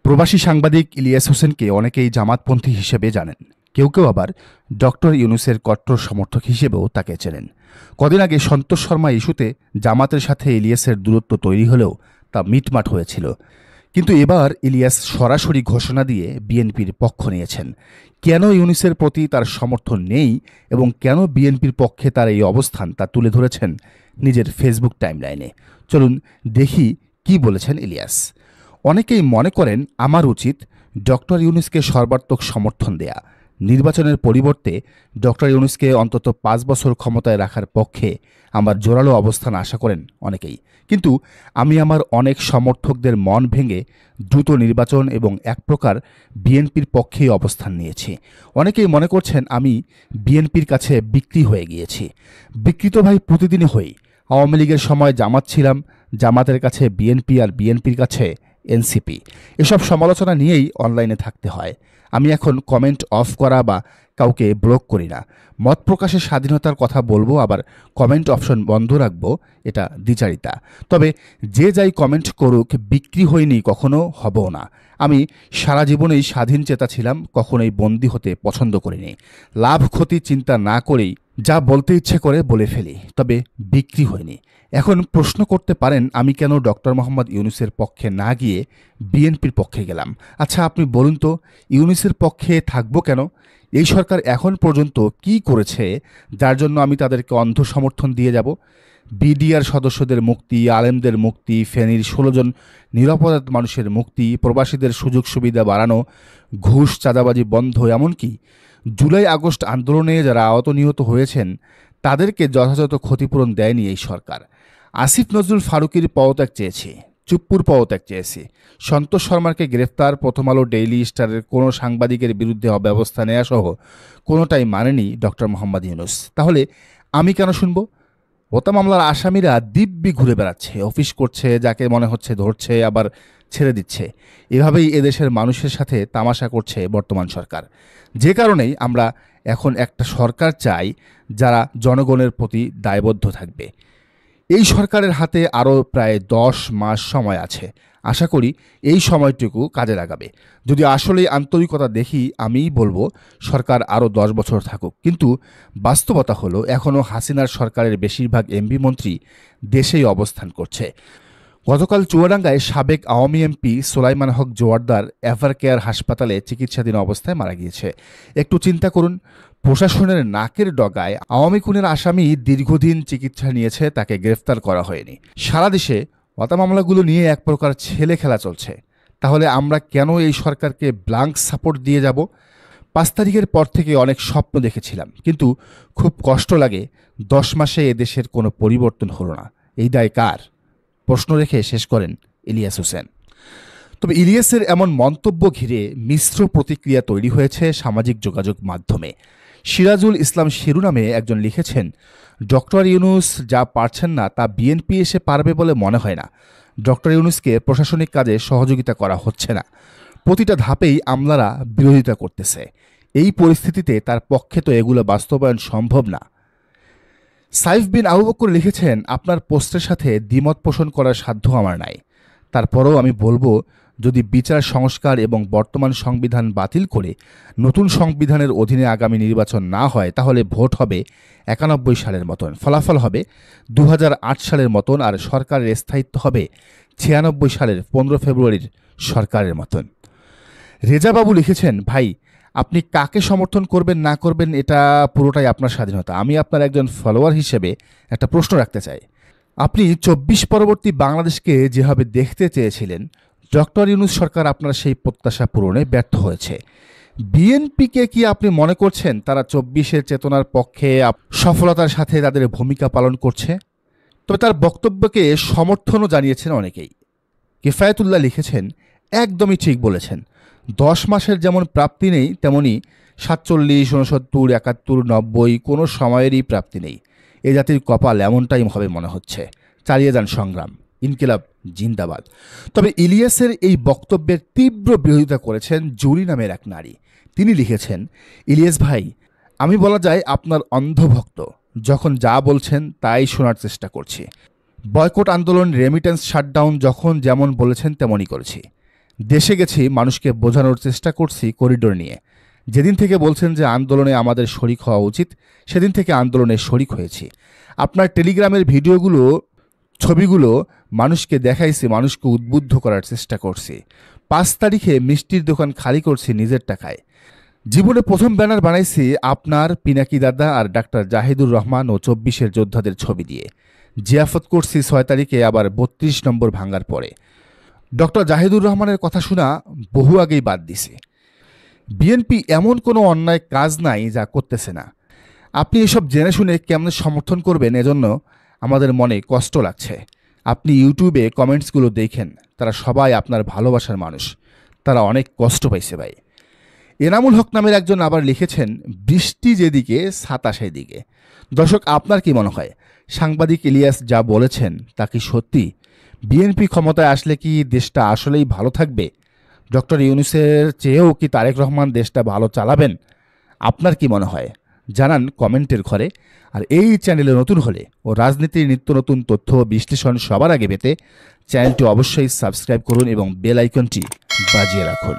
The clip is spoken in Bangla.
প্রবাসী সাংবাদিক ইলিয়াস হোসেনকে অনেকেই জামাতপন্থী হিসেবে জানেন, কেউ কেউ আবার ডক্টর ইউনূসের কট্টর সমর্থক হিসেবেও তাকে চেনেন। কদিন আগে সন্তোষ শর্মা ইস্যুতে জামাতের সাথে ইলিয়াসের দূরত্ব তৈরি হলেও তা মিটমাট হয়েছিল। কিন্তু এবার ইলিয়াস সরাসরি ঘোষণা দিয়ে বিএনপির পক্ষ নিয়েছেন। কেন ইউনূসের প্রতি তার সমর্থন নেই এবং কেন বিএনপির পক্ষে তার এই অবস্থান তা তুলে ধরেছেন নিজের ফেসবুক টাইমলাইনে। চলুন দেখি কি বলেছেন ইলিয়াস। অনেকেই মনে করেন আমার উচিত ডক্টর ইউনূসকে সর্বাত্মক সমর্থন দেয়া, নির্বাচনের পরিবর্তে ডক্টর ইউনূসকে অন্তত 5 বছর ক্ষমতায় রাখার পক্ষে আমার জোরালো অবস্থান আশা করেন অনেকেই। কিন্তু আমি আমার অনেক সমর্থকদের মন ভেঙে দ্রুত নির্বাচন এবং এক প্রকার বিএনপির পক্ষেই অবস্থান নিয়েছি। অনেকেই মনে করছেন আমি বিএনপির কাছে বিক্রি হয়ে গিয়েছি। বিকৃত ভাই প্রতিদিনই হই। আওয়ামী লীগের সময় জামাত ছিলাম, জামাতের কাছে বিএনপি আর বিএনপির কাছে এনসিপি। এসব সমালোচনা নিয়েই অনলাইনে থাকতে হয়। আমি এখন কমেন্ট অফ করা বা কাউকে ব্লক করি না। মত প্রকাশের স্বাধীনতার কথা বলবো, আবার কমেন্ট অপশন বন্ধ রাখবো, এটা দ্বিচারিতা। তবে যে যাই কমেন্ট করুক, বিক্রি হয়নি, কখনো হবও না। আমি সারা জীবনেই স্বাধীন চেতা ছিলাম, কখনোই বন্দী হতে পছন্দ করিনি। লাভ ক্ষতি চিন্তা না করেই যা বলতে ইচ্ছে করে বলে ফেলি, তবে বিক্রি হয়নি। এখন প্রশ্ন করতে পারেন আমি কেন ডক্টর মোহাম্মদ ইউনূসের পক্ষে না গিয়ে বিএনপির পক্ষে গেলাম। আচ্ছা আপনি বলুন তো, ইউনূসের পক্ষে থাকবো কেন? এই সরকার এখন পর্যন্ত কি করেছে যার জন্য আমি তাদেরকে অন্ধ সমর্থন দিয়ে যাব? বিডিআর সদস্যদের মুক্তি, আলেমদের মুক্তি, ফেনীর 16 জন নিরপরাধ মানুষের মুক্তি, প্রবাসীদের সুযোগ সুবিধা বাড়ানো, ঘুষ চাঁদাবাজি বন্ধ, এমনকি জুলাই আগস্ট আন্দোলনে যারা আহত নিহত হয়েছেন তাদেরকে যথাযথ ক্ষতিপূরণ দেয়নি এই সরকার। আসিফ নজরুল ফারুকীর পদত্যাগ চেয়েছি, চুপ্পুর পদত্যাগ চেয়েছি, সন্তোষ শর্মাকে গ্রেফতার, প্রথম আলো, ডেইলি স্টারের কোনো সাংবাদিকের বিরুদ্ধে ব্যবস্থা নেওয়া সহ কোনোটাই মানেনি ডক্টর মোহাম্মদ ইউনূস। তাহলে আমি কেন শুনব? হত্যা মামলার আসামিরা দিব্যি ঘুরে বেড়াচ্ছে, অফিস করছে, যাকে মনে হচ্ছে ধরছে আবার ছেড়ে দিচ্ছে। এভাবেই এদেশের মানুষের সাথে তামাশা করছে বর্তমান সরকার। যে কারণেই আমরা এখন একটা সরকার চাই যারা জনগণের প্রতি দায়বদ্ধ থাকবে। এই সরকারের হাতে আরও প্রায় 10 মাস সময় আছে। আশা করি এই সময়টুকু কাজে লাগাবে। যদি আসলেই আন্তরিকতা দেখি, আমিই বলবো সরকার আরও 10 বছর থাকুক। কিন্তু বাস্তবতা হলো এখনও হাসিনার সরকারের বেশিরভাগ এমপি মন্ত্রী দেশেই অবস্থান করছে। গতকাল চুয়াডাঙ্গায় সাবেক আওয়ামী এমপি সোলাইমান হক জোয়ারদার এভারকেয়ার হাসপাতালে চিকিৎসাধীন অবস্থায় মারা গিয়েছে। একটু চিন্তা করুন, প্রশাসনের নাকের ডগায় আওয়ামী খুনের আসামি দীর্ঘদিন চিকিৎসা নিয়েছে, তাকে গ্রেফতার করা হয়নি। সারা দেশে হত্যা মামলাগুলো নিয়ে এক প্রকার ছেলে খেলা চলছে। তাহলে আমরা কেন এই সরকারকে ব্ল্যাঙ্ক সাপোর্ট দিয়ে যাব? 5 তারিখের পর থেকে অনেক স্বপ্ন দেখেছিলাম, কিন্তু খুব কষ্ট লাগে 10 মাসে এদেশের কোনো পরিবর্তন হলো না। এই দায় কার? প্রশ্ন রেখে শেষ করেন ইলিয়াস হোসেন। তবে ইলিয়াসের এমন মন্তব্য ঘিরে মিশ্র প্রতিক্রিয়া তৈরি হয়েছে সামাজিক যোগাযোগ মাধ্যমে। সিরাজুল ইসলাম শিরু নামে একজন লিখেছেন, ডক্টর ইউনূস যা পারছেন না তা বিএনপি এসে পারবে বলে মনে হয় না। ডক্টর ইউনূসকে প্রশাসনিক কাজে সহযোগিতা করা হচ্ছে না, প্রতিটা ধাপেই আমলারা বিরোধিতা করতেছে। এই পরিস্থিতিতে তার পক্ষে তো এগুলো বাস্তবায়ন সম্ভব না। সাইফ বিন আবু বকর লিখেছেন, আপনার পোস্টের সাথে দ্বিমত পোষণ করার সাধ্য আমার নাই। তারপরেও আমি বলবো, যদি বিচার সংস্কার এবং বর্তমান সংবিধান বাতিল করে নতুন সংবিধানের অধীনে আগামী নির্বাচন না হয়, তাহলে ভোট হবে 91 সালের মতন, ফলাফল হবে 2008 সালের মতন, আর সরকারের স্থায়িত্ব হবে 96 সালের 15 ফেব্রুয়ারির সরকারের মতন। রেজাবাবু লিখেছেন, ভাই আপনি কাকে সমর্থন করবেন না করবেন এটা পুরোটাই আপনার স্বাধীনতা। আমি আপনার একজন ফলোয়ার হিসেবে একটা প্রশ্ন রাখতে চাই। আপনি 24 পরবর্তী বাংলাদেশকে যেভাবে দেখতে চেয়েছিলেন, ডক্টর ইউনূস সরকার আপনার সেই প্রত্যাশা পূরণে ব্যর্থ হয়েছে। বিএনপিকে কি আপনি মনে করছেন তারা 24-এর চেতনার পক্ষে সফলতার সাথে তাদের ভূমিকা পালন করছে? তবে তার বক্তব্যকে সমর্থনও জানিয়েছেন অনেকেই। কিফায়েতুল্লাহ লিখেছেন, একদমই ঠিক বলেছেন। 10 মাসের যেমন প্রাপ্তি নেই, তেমনি 47, 69, 71, 90 কোনো সময়েরই প্রাপ্তি নেই। এ জাতির কপাল এমনটাই হবে মনে হচ্ছে। চালিয়ে যান সংগ্রাম, ইনকিলাব জিন্দাবাদ। তবে ইলিয়াসের এই বক্তব্যের তীব্র বিরোধিতা করেছেন জুলি নামের এক নারী। তিনি লিখেছেন, ইলিয়াস ভাই, আমি বলা যায় আপনার অন্ধভক্ত। যখন যা বলছেন তাই শোনার চেষ্টা করছি। বয়কট আন্দোলন, রেমিটেন্স শাটডাউন যখন যেমন বলেছেন তেমনই করেছি। দেশে গেছি, মানুষকে বোঝানোর চেষ্টা করছি করিডোর নিয়ে। যেদিন থেকে বলছেন যে আন্দোলনে আমাদের শরিক হওয়া উচিত, সেদিন থেকে আন্দোলনে শরিক হয়েছি। আপনার টেলিগ্রামের ভিডিওগুলো, ছবিগুলো মানুষকে দেখাইছি, মানুষকে উদ্বুদ্ধ করার চেষ্টা করছি। 5 তারিখে মিষ্টির দোকান খালি করছি নিজের টাকায়। জীবনে প্রথম ব্যানার বানাইছি আপনার, পিনাকি দাদা আর ডাক্তার জাহিদুর রহমান ও 24-এর যোদ্ধাদের ছবি দিয়ে। জিয়াফত করছি 6 তারিখে, আবার 32 নম্বর ভাঙার পরে। ডক্টর জাহিদুর রহমানের কথা শোনা বহু আগেই বাদ দিছি। বিএনপি এমন কোনো অন্যায় কাজ নাই যা করতেছে না। আপনি এসব জেনে শুনে কেমন সমর্থন করবেন, এজন্য আমাদের মনে কষ্ট লাগছে। আপনি ইউটিউবে কমেন্টসগুলো দেখেন, তারা সবাই আপনার ভালোবাসার মানুষ, তারা অনেক কষ্ট পাইছে ভাই। এনামুল হক নামের একজন আবার লিখেছেন, বৃষ্টি যেদিকে ছাতা সেদিকে। দর্শক, আপনার কি মনে হয় সাংবাদিক ইলিয়াস যা বলেছেন তা কি সত্যি? বিএনপি ক্ষমতায় আসলে কি দেশটা আসলেই ভালো থাকবে? ডক্টর ইউনূসের চেয়েও কি তারেক রহমান দেশটা ভালো চালাবেন? আপনার কি মনে হয় জানান কমেন্টের ঘরে। আর এই চ্যানেলে নতুন হলে ও রাজনীতির নিত্য নতুন তথ্য ও বিশ্লেষণ সবার আগে পেতে চ্যানেলটি অবশ্যই সাবস্ক্রাইব করুন এবং বেল আইকনটি বাজিয়ে রাখুন।